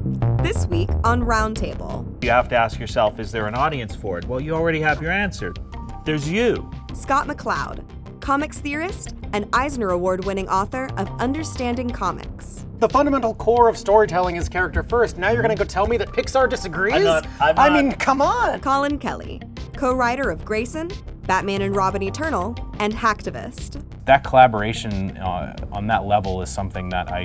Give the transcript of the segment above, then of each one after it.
This week on Roundtable. You have to ask yourself, is there an audience for it? Well, you already have your answer. There's you. Scott McCloud, comics theorist and Eisner Award-winning author of Understanding Comics. The fundamental core of storytelling is character first. Now you're going to go tell me that Pixar disagrees? I'm not. I mean, come on. Colin Kelly, co-writer of Grayson, Batman and Robin Eternal, and Hacktivist. That collaboration on that level is something that I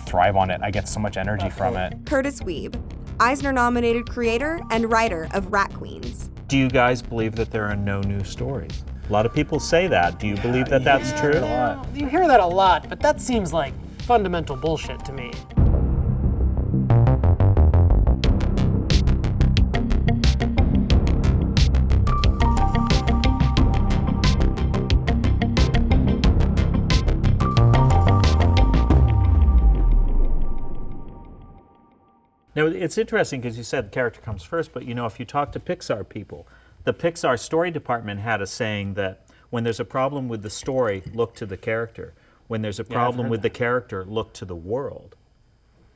thrive on it. I get so much energy from it. Curtis Wiebe, Eisner-nominated creator and writer of Rat Queens. Do you guys believe that there are no new stories? A lot of people say that. Do you believe that that's true? You hear that a lot, but that seems like fundamental bullshit to me. Now, it's interesting because you said the character comes first, but if you talk to Pixar people, the Pixar story department had a saying that when there's a problem with the story, look to the character. When there's a problem with the character, look to the world.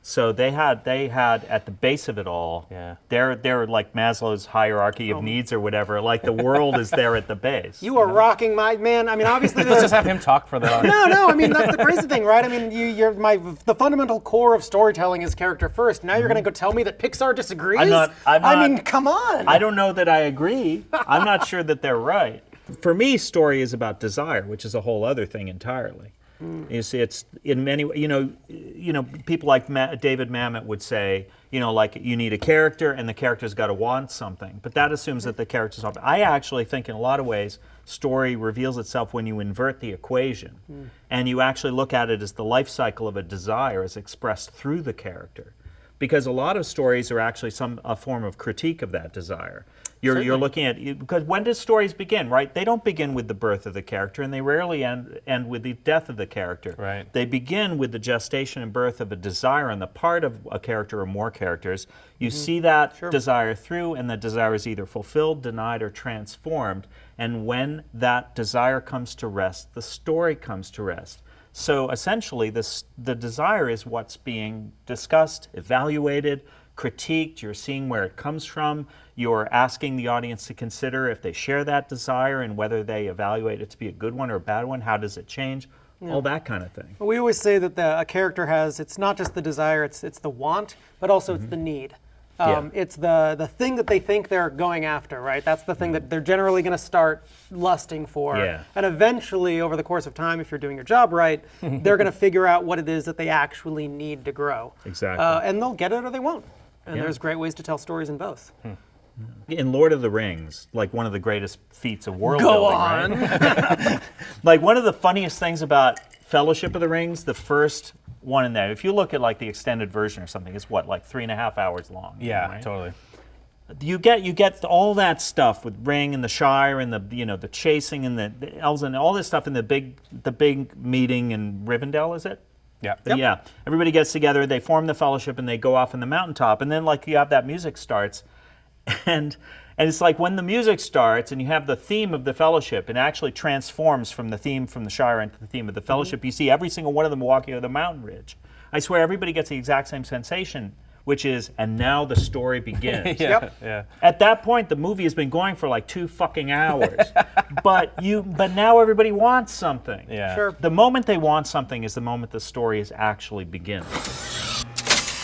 So they had at the base of it all, they're like Maslow's hierarchy of needs or whatever, like the world is there at the base. You are rocking my, man, I mean, obviously Let's just have him talk for the audience. No, I mean, that's the crazy thing, right? I mean, the fundamental core of storytelling is character first. Now you're going to go tell me that Pixar disagrees? I'm not, I mean, come on. I don't know that I agree. I'm not sure that they're right. For me, story is about desire, which is a whole other thing entirely. You see, it's in many, people like David Mamet would say, like you need a character and the character's got to want something, but that assumes that the character's not. I actually think in a lot of ways, story reveals itself when you invert the equation and you actually look at it as the life cycle of a desire as expressed through the character. Because a lot of stories are actually a form of critique of that desire. You're looking at, because when do stories begin, right? They don't begin with the birth of the character, and they rarely end with the death of the character. Right. They begin with the gestation and birth of a desire on the part of a character or more characters. You see that desire through, and the desire is either fulfilled, denied, or transformed. And when that desire comes to rest, the story comes to rest. So essentially, the desire is what's being discussed, evaluated, critiqued. You're seeing where it comes from. You're asking the audience to consider if they share that desire and whether they evaluate it to be a good one or a bad one. How does it change? All that kind of thing. We always say that a character has, it's not just the desire, it's the want, but also it's the need. It's the thing that they think they're going after, right? That's the thing that they're generally going to start lusting for. Yeah. And eventually, over the course of time, if you're doing your job right, they're going to figure out what it is that they actually need to grow. Exactly. And they'll get it or they won't. And there's great ways to tell stories in both. In Lord of the Rings, like one of the greatest feats of world Go building, on. right? Like one of the funniest things about Fellowship of the Rings, the first one in there, if you look at like the extended version or something, it's what, like 3.5 hours long? Yeah, right? totally. You get all that stuff with Ring and the Shire and the chasing and the elves and all this stuff in the big meeting in Rivendell, is it? Yeah. Yeah. Everybody gets together, they form the Fellowship, and they go off on the mountaintop, and then like you have that music starts, and it's like when the music starts and you have the theme of the Fellowship, it actually transforms from the theme from the Shire into the theme of the Fellowship. You see every single one of them walking over the mountain ridge. I swear everybody gets the exact same sensation, which is, and now the story begins. Yeah. At that point, the movie has been going for like 2 fucking hours, but now everybody wants something. Yeah. Sure. The moment they want something is the moment the story is actually begins.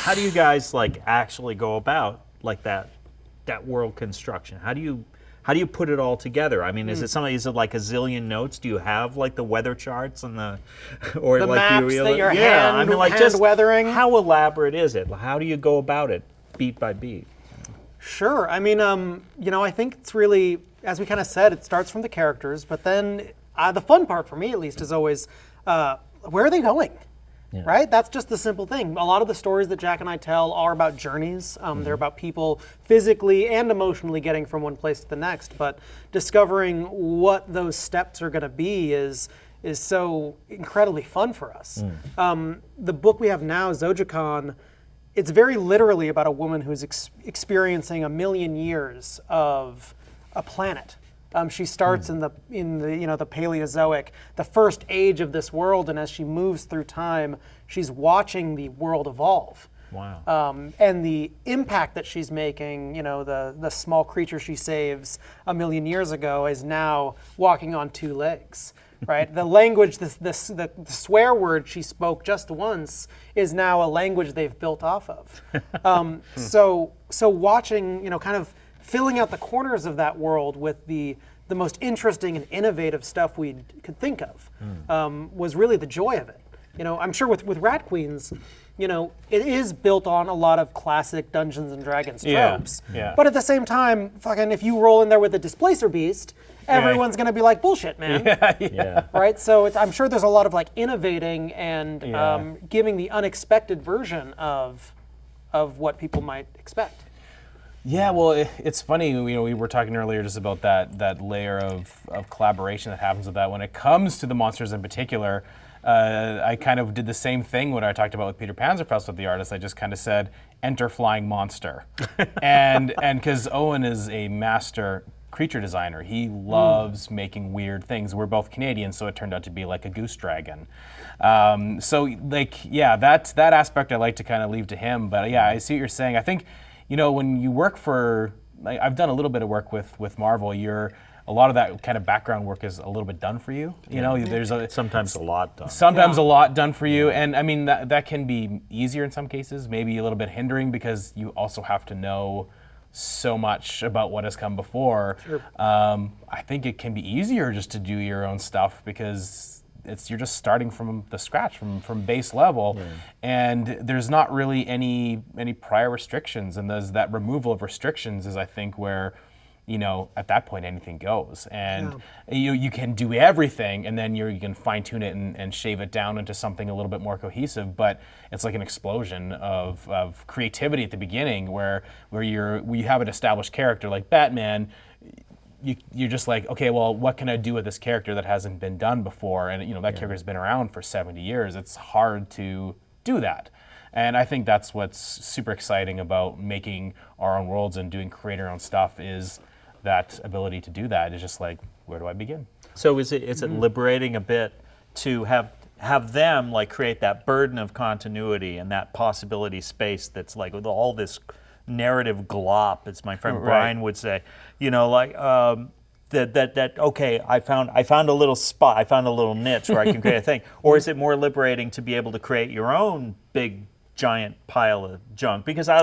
How do you guys like actually go about like that world construction? How do you put it all together? I mean, is it like a zillion notes? Do you have like the weather charts and the like maps that you're hand just weathering? How elaborate is it? How do you go about it, beat by beat? Sure. I mean, I think it's really, as we kind of said, it starts from the characters, but then the fun part for me, at least, is always where are they going? Yeah. Right? That's just the simple thing. A lot of the stories that Jack and I tell are about journeys. They're about people physically and emotionally getting from one place to the next. But discovering what those steps are going to be is so incredibly fun for us. The book we have now, Zojikon, it's very literally about a woman who's experiencing 1,000,000 years of a planet. She starts in the Paleozoic, the first age of this world, and as she moves through time, she's watching the world evolve. Wow. And the impact that she's making, the small creature she saves 1,000,000 years ago is now walking on 2 legs, right? The language, the swear word she spoke just once is now a language they've built off of. So watching, kind of filling out the corners of that world with the most interesting and innovative stuff we could think of was really the joy of it. I'm sure with Rat Queens, it is built on a lot of classic Dungeons and Dragons tropes. Yeah. But at the same time, fucking, if you roll in there with a displacer beast, everyone's going to be like, bullshit, man. Yeah. Right? So I'm sure there's a lot of innovating and giving the unexpected version of what people might expect. Yeah, well, it's funny. We were talking earlier just about that layer of collaboration that happens with that. When it comes to the monsters in particular, I kind of did the same thing when I talked about with Peter Panzerfaust with the artist. I just kind of said, "Enter flying monster," and because Owen is a master creature designer, he loves making weird things. We're both Canadian, so it turned out to be like a goose dragon. That aspect I like to kind of leave to him. But yeah, I see what you're saying. I think. When you work for, I've done a little bit of work with Marvel. A lot of that kind of background work is a little bit done for you. There's Sometimes a lot done. Sometimes a lot done for you, and I mean that can be easier in some cases, maybe a little bit hindering because you also have to know so much about what has come before. Sure. I think it can be easier just to do your own stuff because you're just starting from the scratch, from base level, and there's not really any prior restrictions, and there's that removal of restrictions is I think where at that point anything goes, and you can do everything, and then you can fine tune it and shave it down into something a little bit more cohesive. But it's like an explosion of creativity at the beginning, where you have an established character like Batman. You're just like, okay, well, what can I do with this character that hasn't been done before? And that character's been around for 70 years. It's hard to do that. And I think that's what's super exciting about making our own worlds and creating our own stuff is that ability to do that. It's just like, where do I begin? So is it liberating a bit to have them create that burden of continuity and that possibility space that's like with all this narrative glop, as my friend Brian would say, that okay, I found a little spot, I found a little niche where I can create a thing, or is it more liberating to be able to create your own big giant pile of junk? Because I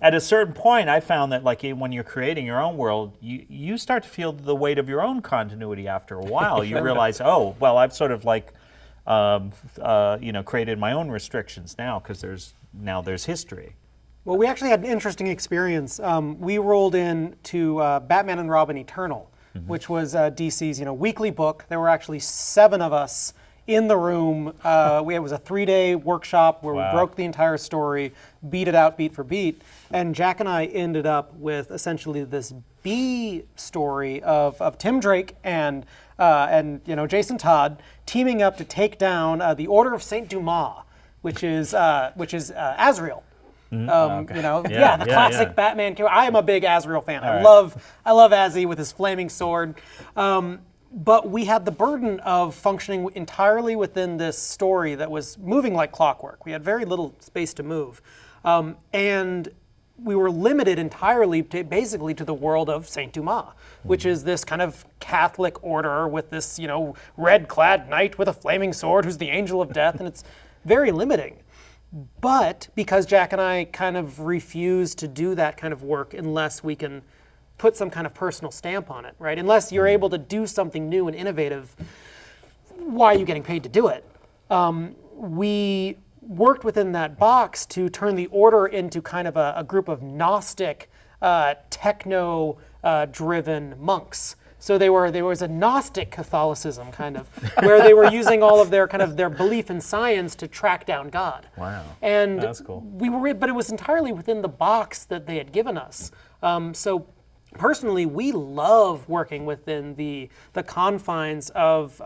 at a certain point I found that when you're creating your own world, you start to feel the weight of your own continuity after a while. You realize, oh well, I've sort of created my own restrictions now because there's history. Well, we actually had an interesting experience. We rolled into Batman and Robin Eternal, which was DC's weekly book. There were actually 7 of us in the room. It was a 3-day workshop where we broke the entire story, beat it out beat for beat, and Jack and I ended up with essentially this B story of Tim Drake and Jason Todd teaming up to take down the Order of Saint Dumas, which is Azrael. The classic Batman character. I am a big Azrael fan. I love Azzy with his flaming sword. But we had the burden of functioning entirely within this story that was moving like clockwork. We had very little space to move. And we were limited entirely to the world of Saint Dumas, which is this kind of Catholic order with this, red-clad knight with a flaming sword who's the angel of death, and it's very limiting. But because Jack and I kind of refuse to do that kind of work unless we can put some kind of personal stamp on it, right? Unless you're able to do something new and innovative, why are you getting paid to do it? We worked within that box to turn the order into kind of a group of Gnostic, techno-driven monks. So there was a Gnostic Catholicism kind of, where they were using all of their belief in science to track down God. Wow, and that's cool. But it was entirely within the box that they had given us. So personally, we love working within the confines of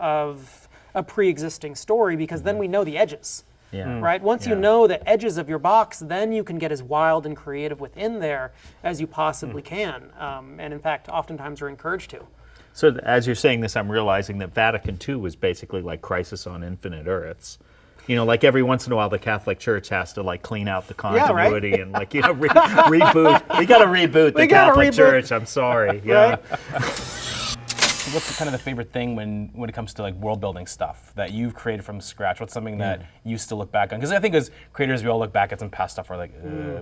a pre-existing story because then we know the edges. Yeah. Right? Once you know the edges of your box, then you can get as wild and creative within there as you possibly can. And in fact, oftentimes are encouraged to. So as you're saying this, I'm realizing that Vatican II was basically like Crisis on Infinite Earths, like every once in a while the Catholic Church has to like clean out the right. continuity and like reboot. We got to reboot the Catholic Church. I'm sorry. Yeah. What's kind of the favorite thing when it comes to like world building stuff that you've created from scratch? What's something that you still look back on? Because I think as creators, we all look back at some past stuff where like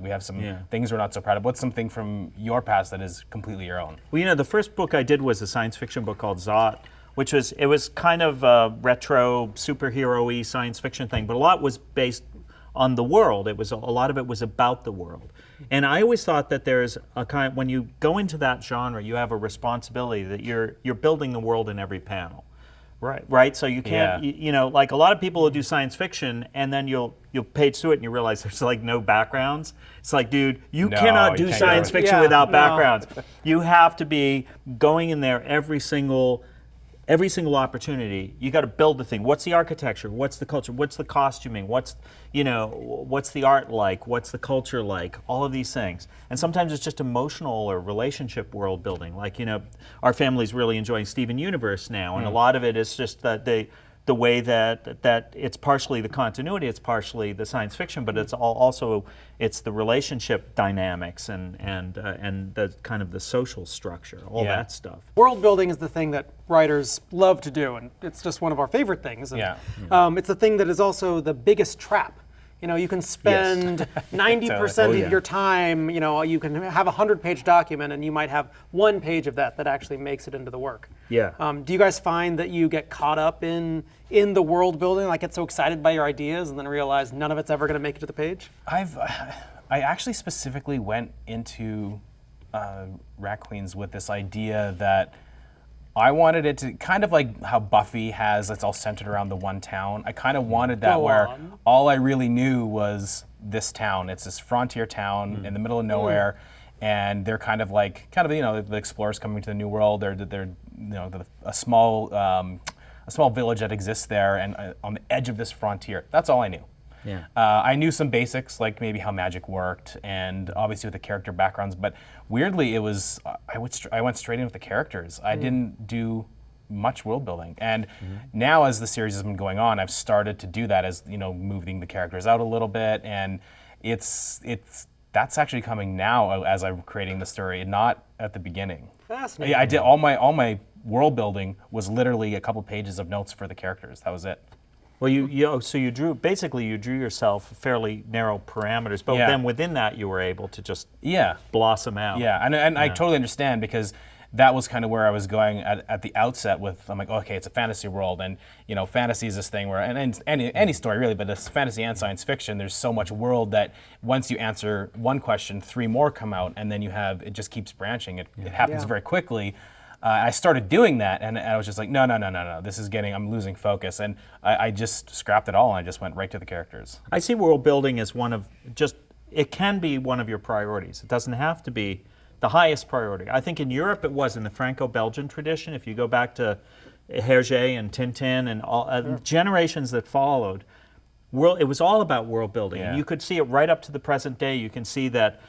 we have some things we're not so proud of. What's something from your past that is completely your own? Well, the first book I did was a science fiction book called Zot, which was kind of a retro superhero-y science fiction thing, but a lot was based on the world. A lot of it was about the world. And I always thought that there's when you go into that genre, you have a responsibility that you're building the world in every panel. Right? So you can't, like a lot of people will do science fiction and then you'll page through it and you realize there's like no backgrounds. It's like, dude, you cannot do science fiction without backgrounds. You have to be going in there every single opportunity. You got to build the thing. What's the architecture? What's the culture? What's the costuming? What's the art like? What's the culture like? All of these things. And sometimes it's just emotional or relationship world building. Like, our family's really enjoying Steven Universe now, and a lot of it is just that the way that it's partially the continuity, it's partially the science fiction, but it's also the relationship dynamics and the kind of the social structure, all that stuff. World building is the thing that writers love to do, and it's just one of our favorite things. And, it's the thing that is also the biggest trap. You can spend 90% of your time, you can have a 100-page document and you might have 1 page of that actually makes it into the work. Yeah. Do you guys find that you get caught up in the world building, like get so excited by your ideas and then realize none of it's ever going to make it to the page? I actually specifically went into Rat Queens with this idea that I wanted it to kind of like how Buffy has, it's all centered around the one town. I kind of wanted that all I really knew was this town. It's this frontier town in the middle of nowhere, and they're kind of the explorers coming to the new world. They're a small village that exists there and on the edge of this frontier. That's all I knew. Yeah. I knew some basics, like maybe how magic worked, and obviously with the character backgrounds. But weirdly, it was I went straight in with the characters. I didn't do much world building, and now as the series has been going on, I've started to do that as moving the characters out a little bit, and that's actually coming now as I'm creating the story, not at the beginning. Fascinating. I did all my world building was literally a couple pages of notes for the characters. That was it. Well, you drew yourself fairly narrow parameters, but then within that you were able to just blossom out. Yeah, and I totally understand, because that was kind of where I was going at the outset with, I'm like, okay, it's a fantasy world, and fantasy is this thing where, and any story really, but it's fantasy and science fiction, there's so much world that once you answer one question, 3 more come out, and then it just keeps branching. It happens very quickly. I started doing that, and I was just like, no, this is I'm losing focus, and I just scrapped it all, and I just went right to the characters. I see world building as it can be one of your priorities. It doesn't have to be the highest priority. I think in Europe it was, in the Franco-Belgian tradition. If you go back to Hergé and Tintin and all generations that followed, it was all about world building. And you could see it right up to the present day. You can see that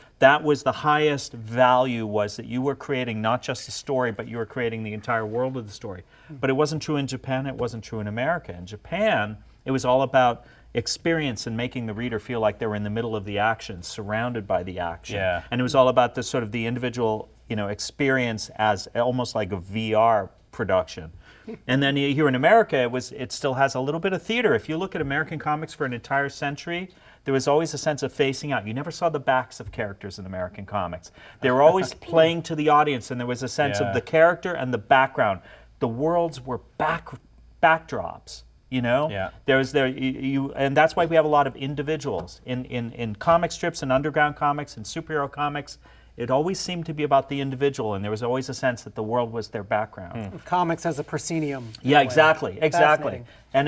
was the highest value, was that you were creating not just a story, but you were creating the entire world of the story. But it wasn't true in Japan, it wasn't true in America. In Japan, it was all about experience and making the reader feel like they were in the middle of the action, surrounded by the action. Yeah. And it was all about this sort of the individual, experience as almost like a VR production. And then here in America, it still has a little bit of theater. If you look at American comics for an entire century, there was always a sense of facing out. You never saw the backs of characters in American comics. They were always playing to the audience, and there was a sense of the character and the background. The worlds were backdrops. Yeah. And that's why we have a lot of individuals in comic strips and underground comics and superhero comics. It always seemed to be about the individual, and there was always a sense that the world was their background. Comics as a proscenium. Yeah, exactly. And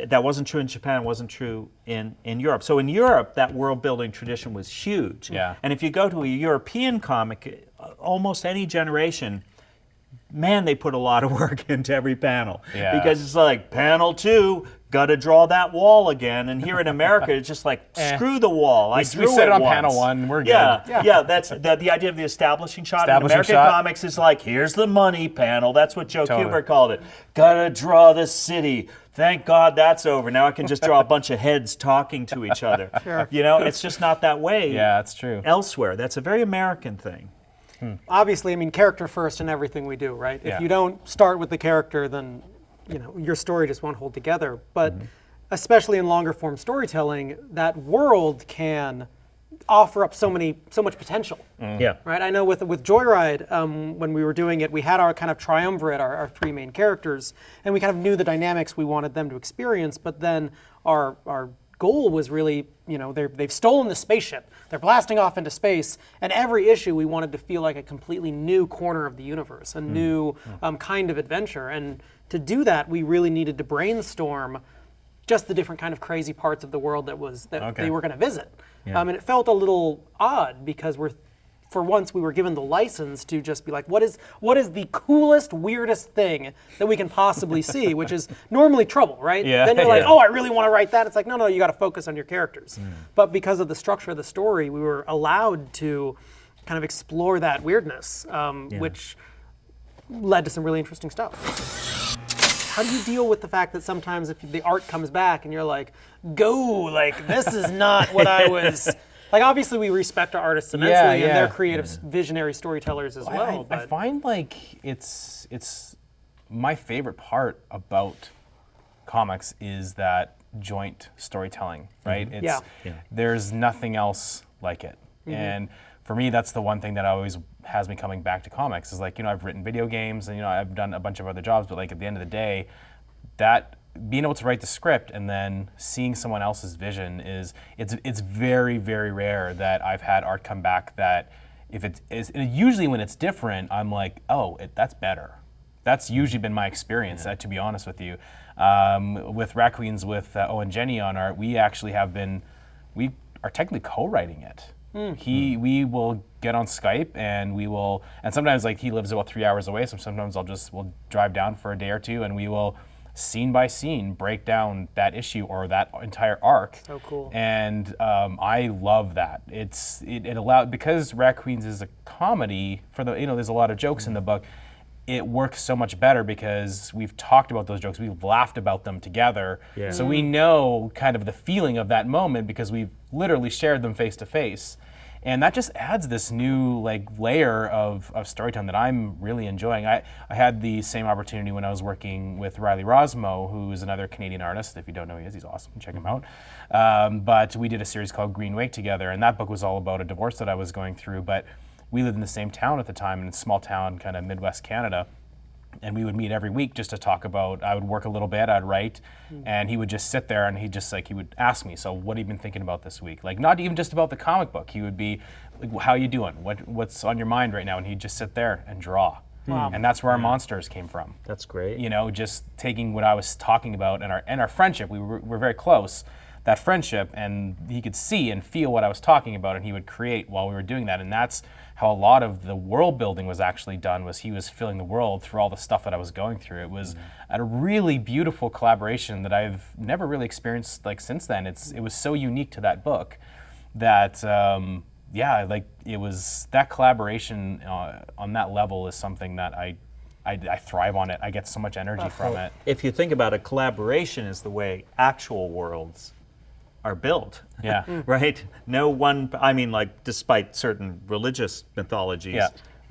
that wasn't true in Japan. It wasn't true in Europe. So in Europe, that world building tradition was huge. Yeah. And if you go to a European comic, almost any generation, man, they put a lot of work into every panel. Yeah. Because it's like, panel 2, gotta draw that wall again. And here in America, it's just like, screw the wall. I drew we said it on once. panel 1, we're good. Yeah, that's the idea of the establishing shot. In Establishing American shot. comics is like, here's the money panel. That's what Joe Totally. Kubert called it. Gotta draw the city. Thank God that's over. Now I can just draw a bunch of heads talking to each other. You know, it's just not that way Yeah, that's true. elsewhere. That's a very American thing. Obviously, I mean, character first in everything we do, right? Yeah. If you don't start with the character, then your story just won't hold together. But especially in longer form storytelling, that world can offer up so much potential. Yeah. Right? I know with Joyride, when we were doing it, we had our kind of triumvirate, our 3 main characters, and we kind of knew the dynamics we wanted them to experience. But then our goal was really, they've stolen the spaceship. They're blasting off into space, and every issue we wanted to feel like a completely new corner of the universe, a new kind of adventure. And to do that, we really needed to brainstorm just the different kind of crazy parts of the world that they were going to visit. And it felt a little odd because for once we were given the license to just be like, what is the coolest, weirdest thing that we can possibly see, which is normally trouble, right? Yeah. Then you're like, oh, I really want to write that. It's like, no, you got to focus on your characters. But because of the structure of the story, we were allowed to kind of explore that weirdness, which led to some really interesting stuff. How do you deal with the fact that sometimes if the art comes back and you're like, this is not what I was... Like, obviously, we respect our artists immensely, and they're creative, visionary storytellers as well. I find like it's my favorite part about comics is that joint storytelling, right? There's nothing else like it, and for me, that's the one thing that always has me coming back to comics. Is like, I've written video games, and I've done a bunch of other jobs, but like at the end of the day, that being able to write the script and then seeing someone else's vision it's very, very rare that I've had art come back that if it is, usually when it's different, I'm like, that's better. That's usually been my experience, to be honest with you. With Raccoons, with Owen Jenny on art, we actually we are technically co-writing it. We will get on Skype and and sometimes like he lives about 3 hours away, so sometimes we'll drive down for a day or two and we will scene by scene break down that issue or that entire arc. So cool. And I love that. It allowed, because Raccoons is a comedy, there's a lot of jokes in the book, it works so much better because we've talked about those jokes, we've laughed about them together. Yeah. So we know kind of the feeling of that moment because we've literally shared them face to face. And that just adds this new layer of storytelling that I'm really enjoying. I had the same opportunity when I was working with Riley Rosmo, who is another Canadian artist. If you don't know who he is, he's awesome. Check him out. But we did a series called Green Wake together, and that book was all about a divorce that I was going through. But we lived in the same town at the time, in a small town, kind of Midwest Canada. And we would meet every week just to talk about, I would work a little bit, I'd write, and he would just sit there and he would ask me, so what have you been thinking about this week? Like, not even just about the comic book. He would be like, how you doing? What's on your mind right now? And he'd just sit there and draw. Wow. And that's where our monsters came from. That's great. Just taking what I was talking about and our friendship, we're very close, that friendship, and he could see and feel what I was talking about, and he would create while we were doing that. And that's how a lot of the world building was actually done, was he was filling the world through all the stuff that I was going through. It was a really beautiful collaboration that I've never really experienced since then. It was so unique to that book that it was, that collaboration on that level is something that I thrive on it. I get so much energy from it. If you think about it, collaboration is the way actual worlds are built. Yeah. Right? Despite certain religious mythologies,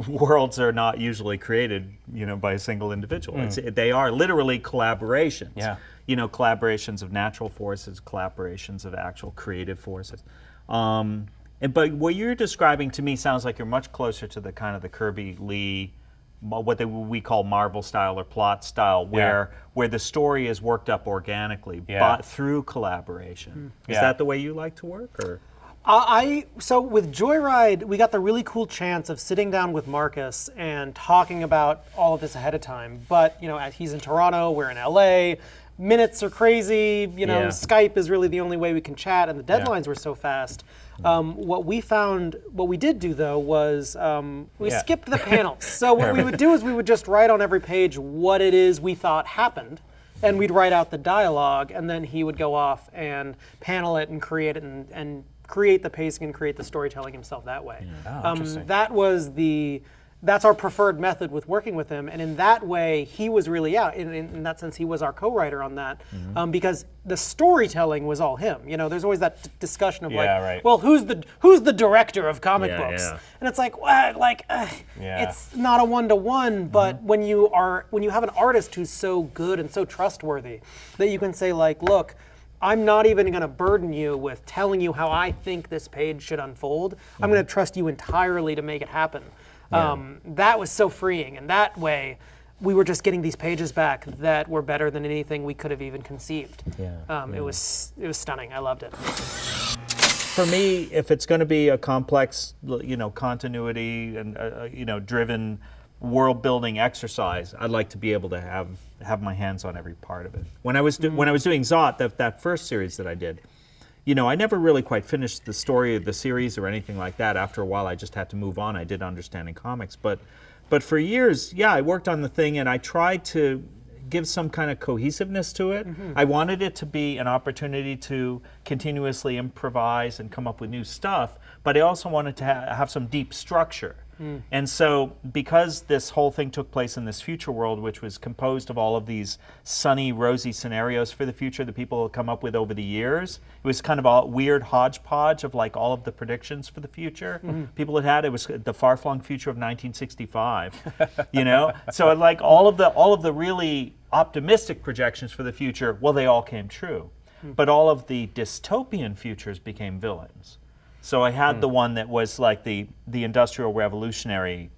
worlds are not usually created, by a single individual. They are literally collaborations. Yeah. Collaborations of natural forces, collaborations of actual creative forces. But what you're describing to me sounds like you're much closer to the kind of the Kirby Lee, what we call Marvel style or plot style, where the story is worked up organically but through collaboration. Is that the way you like to work, or? So with Joyride, we got the really cool chance of sitting down with Marcus and talking about all of this ahead of time. But he's in Toronto, we're in LA. Minutes are crazy. Skype is really the only way we can chat, and the deadlines were so fast. What we did do though was we skipped the panels. So what we would do is we would just write on every page what it is we thought happened, and we'd write out the dialogue, and then he would go off and panel it and create it and create the pacing and create the storytelling himself that way. Interesting. That's our preferred method with working with him, and in that way, he was really in that sense, he was our co-writer on that, because the storytelling was all him. You know, there's always that discussion of well, who's the director of comic books? Yeah. And it's like, it's not a one-to-one, but when you have an artist who's so good and so trustworthy that you can say like, look, I'm not even going to burden you with telling you how I think this page should unfold. I'm going to trust you entirely to make it happen. That was so freeing, and that way we were just getting these pages back that were better than anything we could have even conceived. It was stunning. I loved it. For me, if it's going to be a complex, continuity and driven world-building exercise, I'd like to be able to have my hands on every part of it. When I was doing Zot, that first series that I did, I never really quite finished the story of the series or anything like that. After a while, I just had to move on. I did Understanding Comics, but for years, I worked on the thing, and I tried to give some kind of cohesiveness to it. I wanted it to be an opportunity to continuously improvise and come up with new stuff, but I also wanted to have some deep structure. And so, because this whole thing took place in this future world, which was composed of all of these sunny, rosy scenarios for the future that people have come up with over the years, it was kind of a weird hodgepodge of like all of the predictions for the future people had. It was the far-flung future of 1965, So like all of the really optimistic projections for the future, well, they all came true, but all of the dystopian futures became villains. So I had the one that was like the industrial revolutionary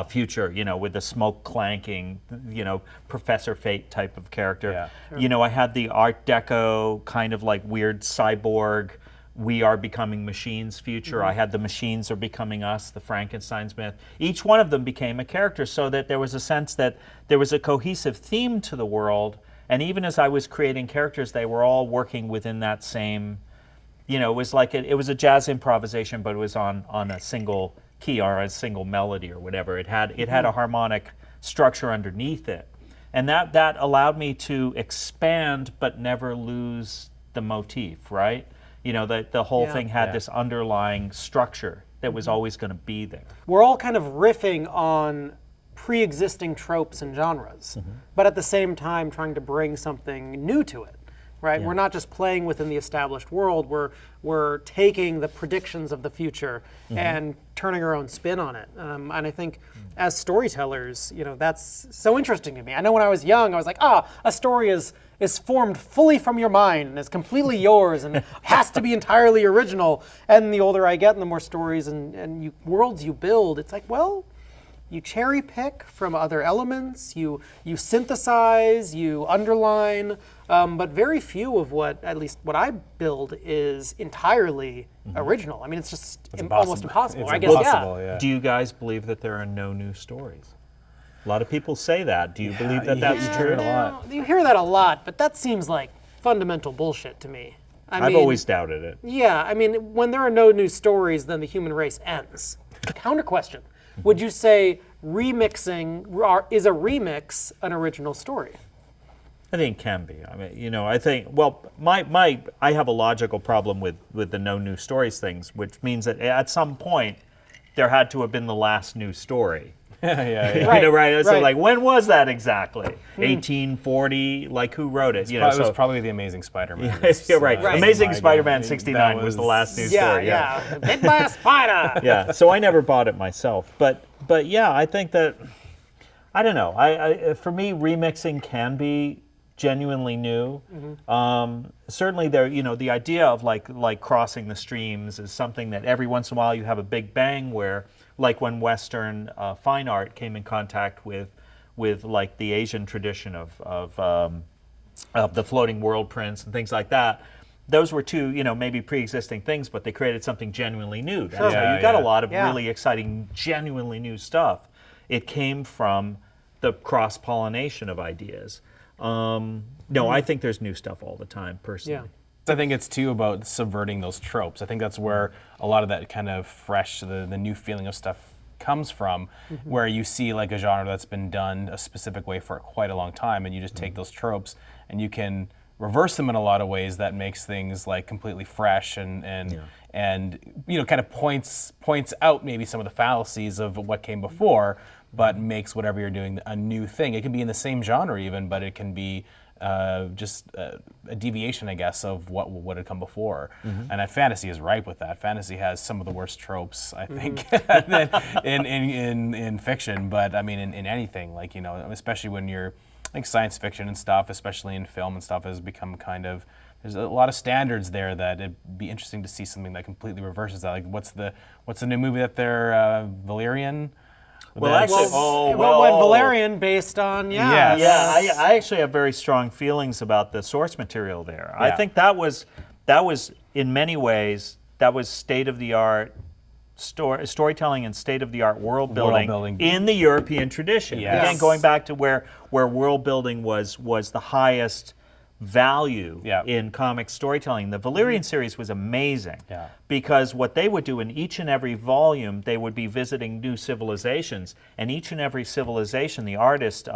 future, with the smoke clanking, Professor Fate type of character. I had the Art Deco kind of like weird cyborg, we are becoming machines future. I had the machines are becoming us, the Frankenstein's myth. Each one of them became a character so that there was a sense that there was a cohesive theme to the world. And even as I was creating characters, they were all working within that same, it was like it was a jazz improvisation, but it was on a single key or a single melody or whatever. It had a harmonic structure underneath it, and that allowed me to expand but never lose the motif. Right? The whole thing had this underlying structure that was always going to be there. We're all kind of riffing on pre-existing tropes and genres, but at the same time trying to bring something new to it. Right? We're not just playing within the established world. We're taking the predictions of the future and turning our own spin on it. And I think as storytellers, that's so interesting to me. I know when I was young, I was like, a story is formed fully from your mind and is completely yours and has to be entirely original. And the older I get and the more stories and worlds you build, it's like, well, you cherry pick from other elements, you synthesize, you underline, but very few of at least what I build is entirely original. I mean, it's just almost impossible. It's I guess, impossible, yeah. Do you guys believe that there are no new stories? A lot of people say that. Do you believe that that's true? A lot. You hear that a lot, but that seems like fundamental bullshit to me. I've always doubted it. Yeah, I mean, when there are no new stories, then the human race ends. Counter question. Would you say remixing is a remix an original story? I think it can be. I mean, I think, well, I have a logical problem with the no new stories things, which means that at some point there had to have been the last new story. Yeah. Right. So like, when was that exactly? 1840? Like, who wrote it? It was probably The Amazing Spider-Man. Yeah, right. Amazing Spider-Man 69 was the last new story. Yeah. Bit by a spider. Yeah. So I never bought it myself, but yeah, I think that I don't know. For me, remixing can be genuinely new. Certainly, the idea of like crossing the streams is something that every once in a while you have a big bang where. Like when Western fine art came in contact with like the Asian tradition of the floating world prints and things like that. Those were two, maybe pre-existing things, but they created something genuinely new. That's how you got a lot of really exciting, genuinely new stuff. It came from the cross-pollination of ideas. I think there's new stuff all the time, personally. Yeah. I think it's too about subverting those tropes. I think that's where a lot of that kind of fresh, the new feeling of stuff comes from, where you see like a genre that's been done a specific way for quite a long time, and you just take those tropes and you can reverse them in a lot of ways that makes things like completely fresh and you know, kind of points out maybe some of the fallacies of what came before, but makes whatever you're doing a new thing. It can be in the same genre even, but it can be just a deviation, I guess, of what had come before. And fantasy is ripe with that. Fantasy has some of the worst tropes, I think, in fiction. But I mean, in anything, like, you know, especially when you're like science fiction and stuff, especially in film and stuff, has become kind of, there's a lot of standards there that it'd be interesting to see something that completely reverses that. Like, what's the new movie that they're Valerian? Well, actually, when Valerian based on I actually have very strong feelings about the source material there. I think that was in many ways that was state of the art storytelling and state of the art world building in the European tradition. Yes. Again, going back to where world building was the highest value in comic storytelling. The Valerian series was amazing because what they would do in each and every volume, they would be visiting new civilizations, and each and every civilization, the artist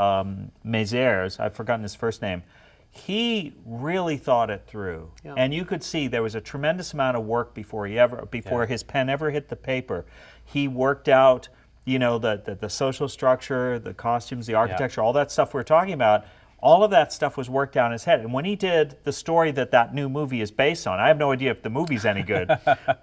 Mézières, I've forgotten his first name, he really thought it through, and you could see there was a tremendous amount of work before his pen ever hit the paper. He worked out, you know, the social structure, the costumes, the architecture, all that stuff we're talking about. All of that stuff was worked out in his head. And when he did the story that new movie is based on, I have no idea if the movie's any good,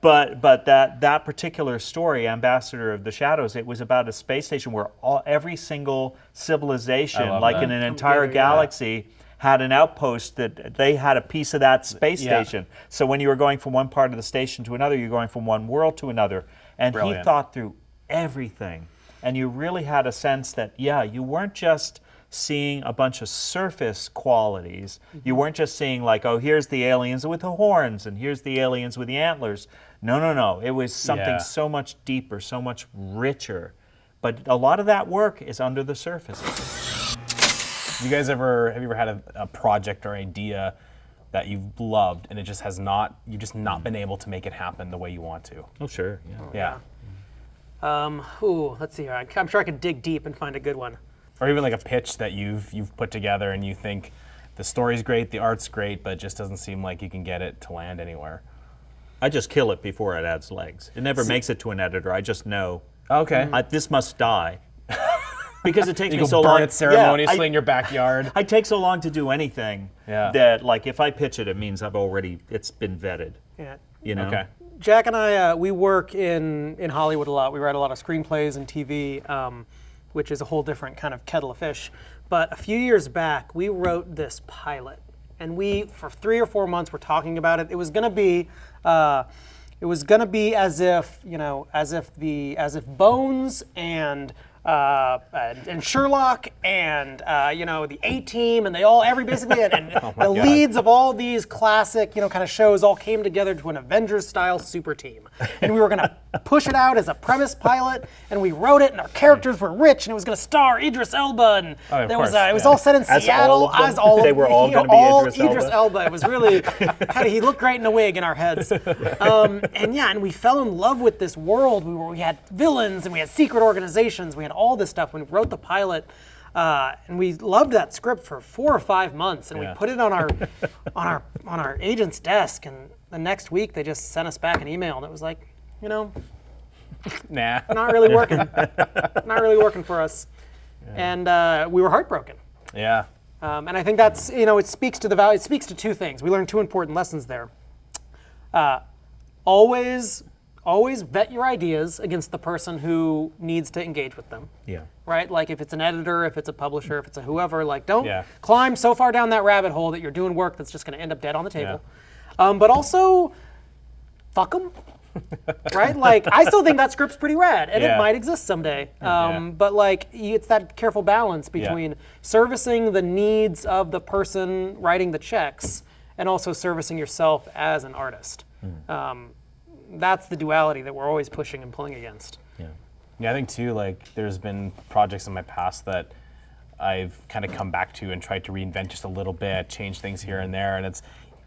but that particular story, Ambassador of the Shadows, it was about a space station where every single civilization, like in an entire galaxy, had an outpost that they had a piece of that space station. So when you were going from one part of the station to another, you're going from one world to another. And he thought through everything. And you really had a sense that, you weren't just seeing a bunch of surface qualities. You weren't just seeing like, oh, here's the aliens with the horns and here's the aliens with the antlers. No. It was something so much deeper, so much richer. But a lot of that work is under the surface. Have you ever had a project or idea that you've loved and it just you've just not been able to make it happen the way you want to? Oh, sure. Let's see here. I'm sure I could dig deep and find a good one. Or even like a pitch that you've put together and you think the story's great, the art's great, but it just doesn't seem like you can get it to land anywhere. I just kill it before it adds legs. It never makes it to an editor. I just know. Okay. This must die. Because it takes me so burn long. It ceremoniously in your backyard. I take so long to do anything that, like, if I pitch it, it means it's been vetted. Yeah. You know? Okay. Jack and I, we work in Hollywood a lot. We write a lot of screenplays and TV, which is a whole different kind of kettle of fish. But a few years back, we wrote this pilot, and we, for 3 or 4 months, were talking about it. It was gonna be as if Bones and Sherlock and the A-Team and the leads of all these classic kind of shows all came together to an Avengers-style super team, and we were gonna push it out as a premise pilot, and we wrote it, and our characters were rich, and it was gonna star Idris Elba, and it was all set in Seattle. As all of them? They were all gonna be Idris Elba? It was really he looked great in a wig in our heads, and we fell in love with this world. We had villains, and we had secret organizations. We had all this stuff when we wrote the pilot, and we loved that script for 4 or 5 months, and we put it on our agent's desk, and the next week they just sent us back an email, and it was like, nah, not really working for us, and we were heartbroken. Yeah. And I think that's it speaks to the value. It speaks to 2 things. We learned 2 important lessons there. Always vet your ideas against the person who needs to engage with them. Yeah. Right? Like if it's an editor, if it's a publisher, if it's a whoever, like don't climb so far down that rabbit hole that you're doing work that's just going to end up dead on the table. But also, fuck them. Right? Like I still think that script's pretty rad, and it might exist someday. But like it's that careful balance between servicing the needs of the person writing the checks and also servicing yourself as an artist. That's the duality that we're always pushing and pulling against. Yeah, I think too, like there's been projects in my past that I've kind of come back to and tried to reinvent just a little bit, change things here and there, and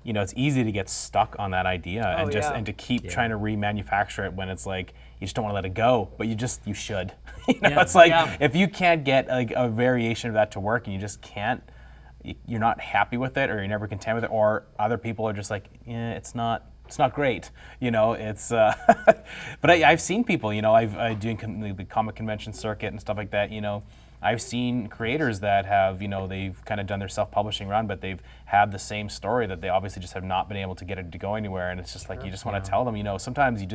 it's easy to get stuck on that idea and to keep trying to remanufacture it when it's like you just don't want to let it go, but you should. It's like if you can't get like a variation of that to work and you just can't, you're not happy with it, or you're never content with it, or other people are just like, it's not great, it's but I've seen people, I do the comic convention circuit and stuff like that, I've seen creators that have, they've kind of done their self-publishing run, but they've had the same story that they obviously just have not been able to get it to go anywhere, and it's just like you just want to tell them, sometimes you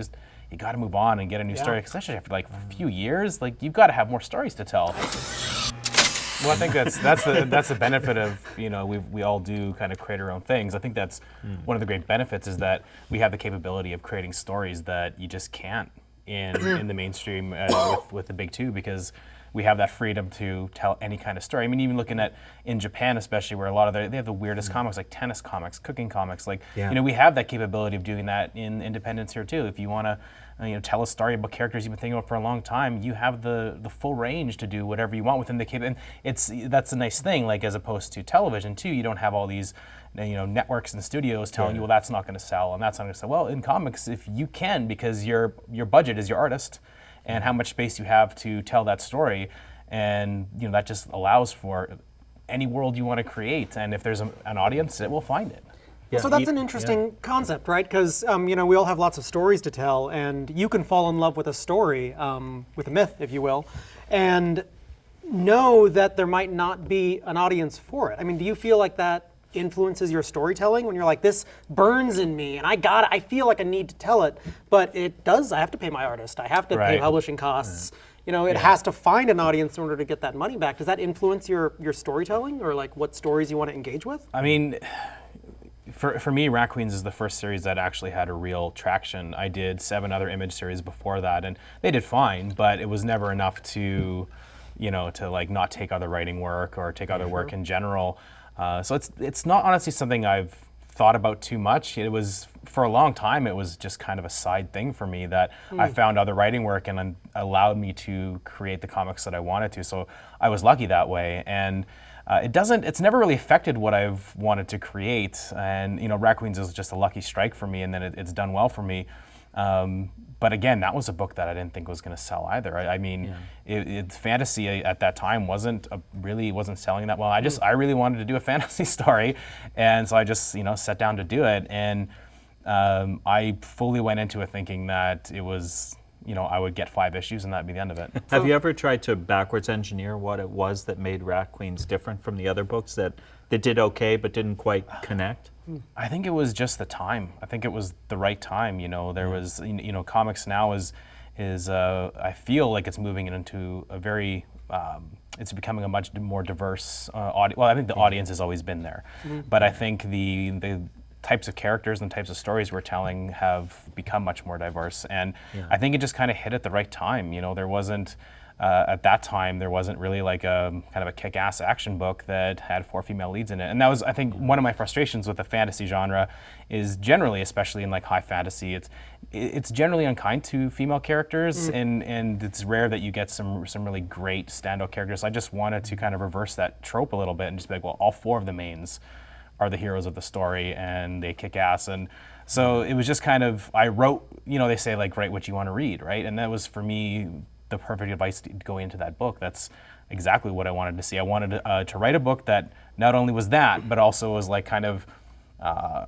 got to move on and get a new story, especially after like a few years, like you've got to have more stories to tell. Well, I think that's the benefit of, we all do kind of create our own things. I think that's one of the great benefits is that we have the capability of creating stories that you just can't in the mainstream with the big two, because we have that freedom to tell any kind of story. I mean, even looking at in Japan, especially, where a lot of they have the weirdest comics, like tennis comics, cooking comics. Like, we have that capability of doing that in independence here too. If you want to, tell a story about characters you've been thinking about for a long time, you have the full range to do whatever you want within the capability. And that's a nice thing. Like, as opposed to television too, you don't have all these networks and studios telling you, well, that's not going to sell and that's not going to sell. Well, in comics, if you can, because your budget is your artist and how much space you have to tell that story, and that just allows for any world you want to create, and if there's an audience, it will find it. So that's an interesting concept, right? Because we all have lots of stories to tell, and you can fall in love with a story, with a myth, if you will, and know that there might not be an audience for it. I mean, do you feel like that influences your storytelling when you're like, this burns in me and I feel like I need to tell it, but I have to pay my artist, I have to pay publishing costs, it has to find an audience in order to get that money back. Does that influence your storytelling, or like what stories you want to engage with? I mean, for me, Rat Queens is the first series that actually had a real traction. I did 7 other Image series before that, and they did fine, but it was never enough to like not take other writing work or take other work in general. So it's not honestly something I've thought about too much. It was, for a long time, it was just kind of a side thing for me that I found other writing work and allowed me to create the comics that I wanted to. So I was lucky that way. And it's never really affected what I've wanted to create. And, Rat Queens is just a lucky strike for me, and then it's done well for me. But again, that was a book that I didn't think was going to sell either. I mean, fantasy at that time wasn't selling that well. I really wanted to do a fantasy story, and so I just sat down to do it, and I fully went into it thinking that it was I would get 5 issues and that'd be the end of it. Have you ever tried to backwards engineer what it was that made Rat Queens different from the other books that did okay but didn't quite connect? I think it was just the time. I think it was the right time. There was, comics now is I feel like it's moving into a very, it's becoming a much more diverse audience. Well, I think the audience has always been there, but I think the types of characters and types of stories we're telling have become much more diverse, and I think it just kind of hit at the right time. There wasn't. At that time, there wasn't really like a kind of a kick-ass action book that had 4 female leads in it. And that was, I think, one of my frustrations with the fantasy genre is generally, especially in like high fantasy, it's generally unkind to female characters, and it's rare that you get some really great standout characters. I just wanted to kind of reverse that trope a little bit and just be like, well, all 4 of the mains are the heroes of the story and they kick ass. And so it was just kind of, I wrote, they say like, write what you want to read, right? And that was, for me, the perfect advice to go into that book. That's exactly what I wanted to see. I wanted to write a book that not only was that, but also was like kind of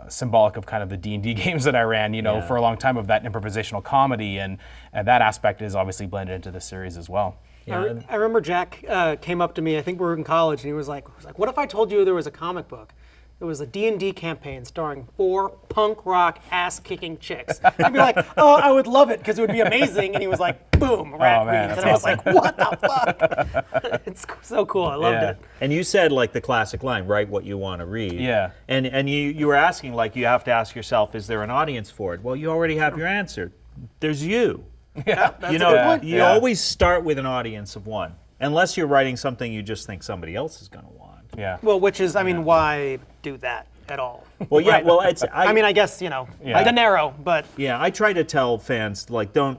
symbolic of kind of the D&D games that I ran, for a long time, of that improvisational comedy, and that aspect is obviously blended into the series as well. Yeah. I remember Jack came up to me, I think we were in college, and he was like, what if I told you there was a comic book? It was a D&D campaign starring 4 punk rock ass-kicking chicks. I'd be like, oh, I would love it because it would be amazing. And he was like, boom, Rat Queens. And I was like, what the fuck? It's so cool. I loved it. And you said like the classic line, write what you want to read. Yeah. And you were asking, like, you have to ask yourself, is there an audience for it? Well, you already have your answer. There's you. Yeah, that's a good point. You always start with an audience of 1, unless you're writing something you just think somebody else is going to want. Yeah. Well, which is, I mean, why do that at all? Well, yeah. Right? Well, it's. I mean, I guess like a narrow, but yeah. I try to tell fans, like, don't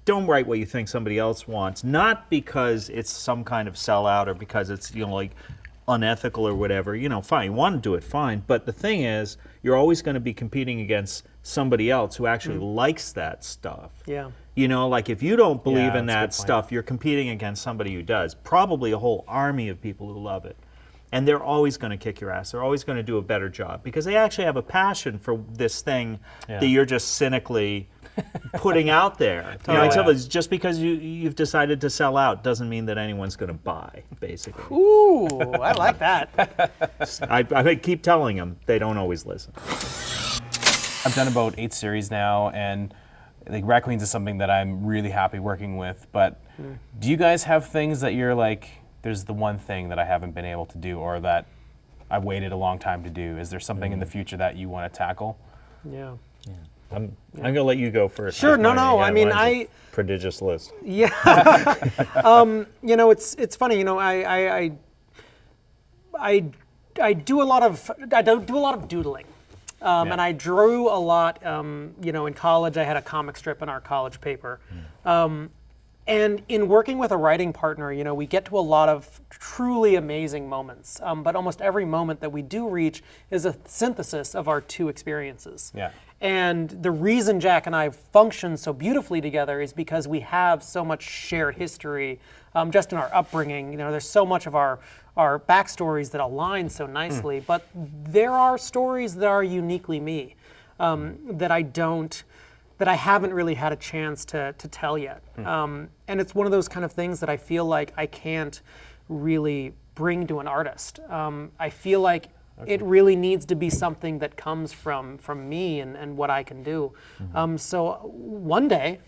write what you think somebody else wants, not because it's some kind of sellout or because it's like unethical or whatever, fine, you want to do it, fine. But the thing is, you're always going to be competing against somebody else who actually likes that stuff. Yeah. Like if you don't believe Yeah, in that's a that good point. stuff, you're competing against somebody who does. Probably a whole army of people who love it. And they're always going to kick your ass. They're always going to do a better job because they actually have a passion for this thing that you're just cynically putting out there. Just because you've decided to sell out doesn't mean that anyone's going to buy, basically. Ooh, I like that. I keep telling them, they don't always listen. I've done about 8 series now, and like Raccoons is something that I'm really happy working with. But do you guys have things that you're like, there's the one thing that I haven't been able to do, or that I've waited a long time to do? Is there something in the future that you want to tackle? Yeah. I'm going to let you go first. Sure, no. I mean, mine's a prodigious list. Yeah. It's funny. I do a lot of doodling, and I drew a lot. In college, I had a comic strip in our college paper. And in working with a writing partner, we get to a lot of truly amazing moments. But almost every moment that we do reach is a synthesis of our 2 experiences. Yeah. And the reason Jack and I function so beautifully together is because we have so much shared history, just in our upbringing. There's so much of our backstories that align so nicely. But there are stories that are uniquely me, that I haven't really had a chance to tell yet. And it's one of those kind of things that I feel like I can't really bring to an artist. I feel like it really needs to be something that comes from me and what I can do. So one day,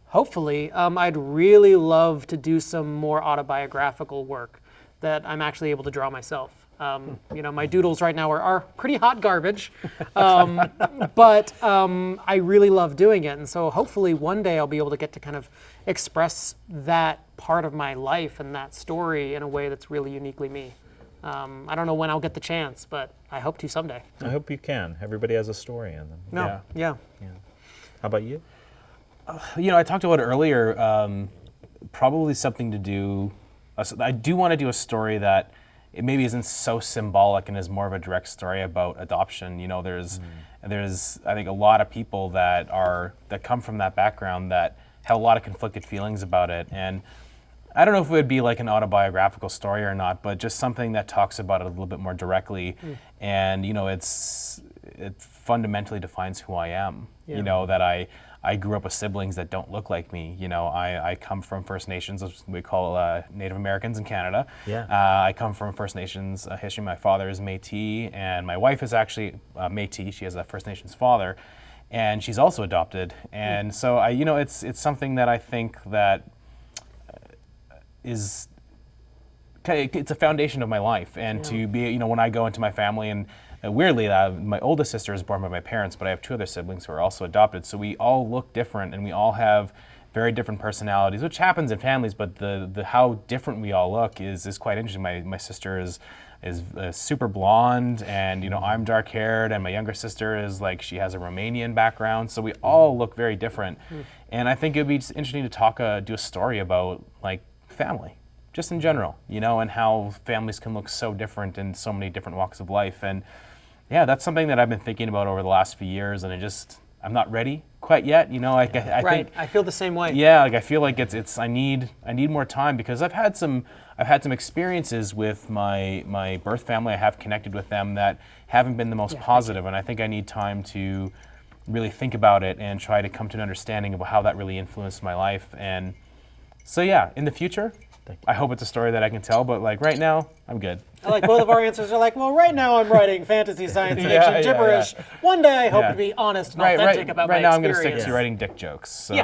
hopefully, I'd really love to do some more autobiographical work that I'm actually able to draw myself. My doodles right now are pretty hot garbage, but I really love doing it. And so hopefully one day I'll be able to get to kind of express that part of my life and that story in a way that's really uniquely me. I don't know when I'll get the chance, but I hope to someday. I hope you can. Everybody has a story in them. Yeah. How about you? I talked about it earlier, probably something to do, I do want to do a story that it maybe isn't so symbolic and is more of a direct story about adoption. There's I think a lot of people that come from that background that have a lot of conflicted feelings about it. And I don't know if it would be like an autobiographical story or not, but just something that talks about it a little bit more directly. And it fundamentally defines who I am. That I grew up with siblings that don't look like me. I come from First Nations, as we call Native Americans in Canada. Yeah. I come from First Nations history. My father is Métis, and my wife is actually Métis. She has a First Nations father, and she's also adopted. And so it's something that I think that is it's a foundation of my life. And to be, when I go into my family and weirdly, my oldest sister is born by my parents, but I have 2 other siblings who are also adopted. So we all look different, and we all have very different personalities, which happens in families. But the how different we all look is quite interesting. My sister is super blonde, and I'm dark haired, and my younger sister is she has a Romanian background. So we all look very different, and I think it would be just interesting to do a story about family. Just in general, and how families can look so different in so many different walks of life. And yeah, that's something that I've been thinking about over the last few years, and I'm not ready quite yet. I think I feel the same way. Yeah, I feel like I need more time, because I've had some experiences with my birth family. I have connected with them that haven't been the most positive, and I think I need time to really think about it and try to come to an understanding of how that really influenced my life. And so yeah, in the future, I hope it's a story that I can tell, but right now, I'm good. I like both of our answers are well, right now I'm writing fantasy, science fiction, gibberish. One day I hope to be honest and authentic about my experience. Right now I'm going to stick to writing dick jokes. So,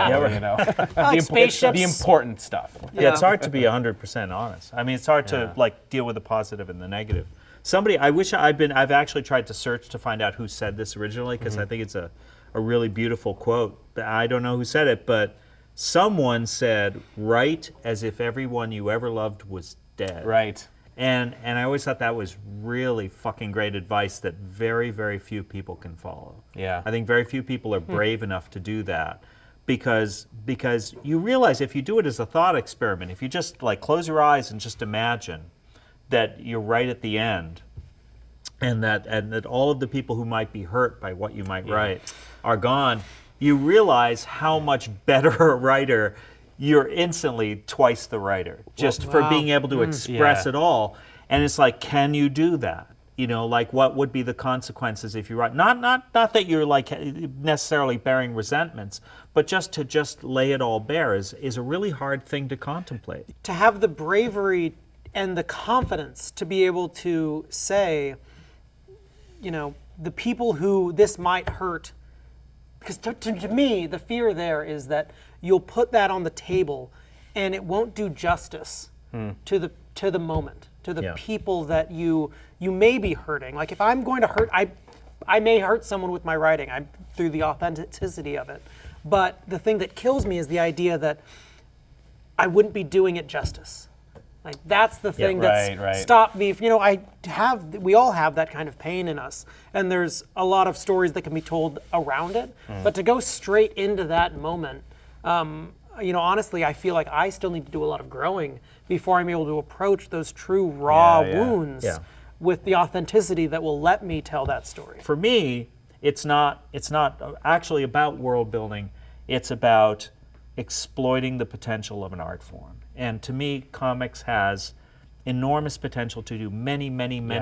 spaceships. The important stuff. Yeah, it's hard to be 100% honest. I mean, it's hard to deal with the positive and the negative. I've actually tried to search to find out who said this originally, because I think it's a really beautiful quote. I don't know who said it, but someone said, "Write as if everyone you ever loved was dead." Right. And I always thought that was really fucking great advice that very, very few people can follow. Yeah. I think very few people are brave enough to do that, because you realize if you do it as a thought experiment, if you just close your eyes and just imagine that you're right at the end, and that all of the people who might be hurt by what you might write are gone, you realize how much better a writer. You're instantly twice the writer, just for being able to express it all. And it's like, can you do that? You know, like what would be the consequences if you write? Not that you're like necessarily bearing resentments, but just to lay it all bare is a really hard thing to contemplate. To have the bravery and the confidence to be able to say, you know, the people who this might hurt, because to me, the fear there is that you'll put that on the table and it won't do justice to the moment, to the people that you may be hurting. Like if I'm going to hurt, I may hurt someone with my writing through the authenticity of it. But the thing that kills me is the idea that I wouldn't be doing it justice. Like that's the thing that's stopped me. You know, we all have that kind of pain in us, and there's a lot of stories that can be told around it. But to go straight into that moment, you know, honestly, I feel like I still need to do a lot of growing before I'm able to approach those true raw wounds with the authenticity that will let me tell that story. For me, it's not actually about world building. It's about exploiting the potential of an art form. And to me, comics has enormous potential to do many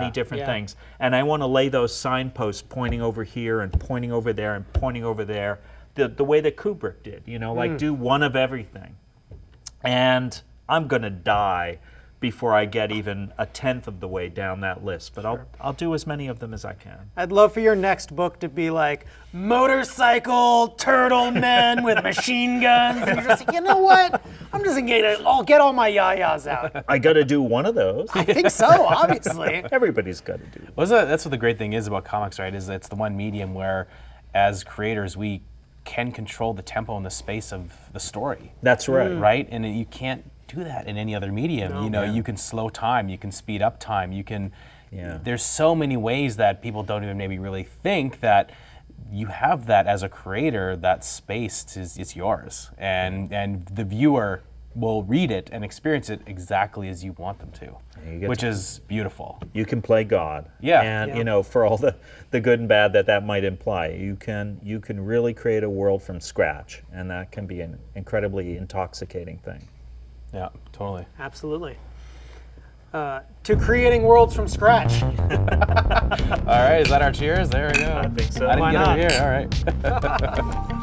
different things. And I want to lay those signposts pointing over here and pointing over there and pointing over there, the way that Kubrick did, you know, like do one of everything. And I'm going to die before I get even a tenth of the way down that list. But I'll do as many of them as I can. I'd love for your next book to be like motorcycle turtle men with machine guns. And you're just like, you know what? I'm just I'll get all my yayas out. I got to do one of those. I think so, obviously. Everybody's got to do. Well, that's what the great thing is about comics, right? Is it's the one medium where, as creators, we can control the tempo and the space of the story. That's right. Right? And you can't do that in any other medium. You know, you can slow time, you can speed up time, you can. There's so many ways that people don't even maybe really think that you have that as a creator. That space is yours, and the viewer will read it and experience it exactly as you want them to, which is beautiful. You can play God. And you know, for all the good and bad that might imply, you can really create a world from scratch, and that can be an incredibly intoxicating thing. Yeah, totally. Absolutely. To creating worlds from scratch. All right, is that our cheers? There we go. I think so. I didn't Why get not? over here. All right.